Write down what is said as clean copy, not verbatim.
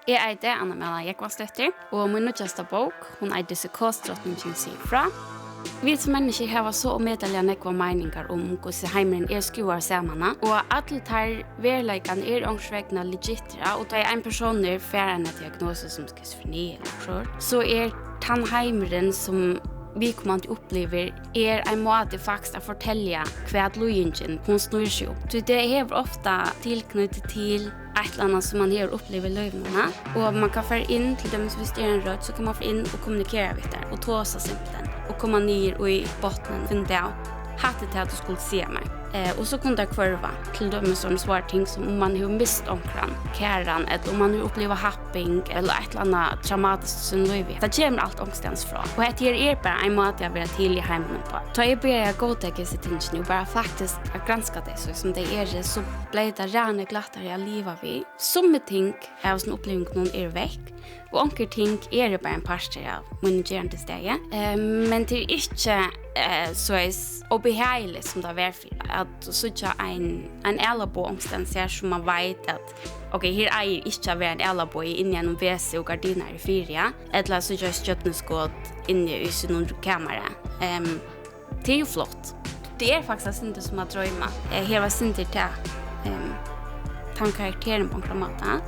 Jeg heter Malan Jógvansdóttir, og min nødvendigste bok, hun Psykodrotningin sigur frá. Vi som mennesker har så meddelige nekva meninger om hvordan heimen skuer sammen, og alle tar verleikene ångsvegna legittere, og det en person får en diagnose som schizofreni eller så tannheimeren som vi kommer til opplever en måte faktisk å fortelle hva løyingen hun snur seg opp. Så det ofte tilknyttet til et eller annet som man har opplevd i løyvene, og man kan få inn, til dem hvis det en rød, så kan man få inn og kommunikere med det, og ta seg simpelthen, og komme ned og i botten, finne det av. Hatte till att du skulle se mig. Och så kunde jag kvarva till dem som svår ting som om man har mist omkran, käran, eller om man har upplevt happing eller ett eller annat traumatiskt som liv. Det kommer allt omständs från. Och det ger bara en måte jag vill till i hemmen på. Så jag börjar gå till sig till nu bara faktiskt att granska det så som det så blir det rena glattare jag livar vid. Som ting är som upplevning någon väck. Och onker ting det bara en parster av min gerande steg. Men till inte så obehagligt som det var för att sådär en elabo omständs här som man vet att okej, här inte vara en elabo inne i en väse och gardiner i fyra eller så just köttneskåd inne i sin kamera. Det ju flott. Det faktiskt inte som att drömma. Här var inte till karakteren på en kramata.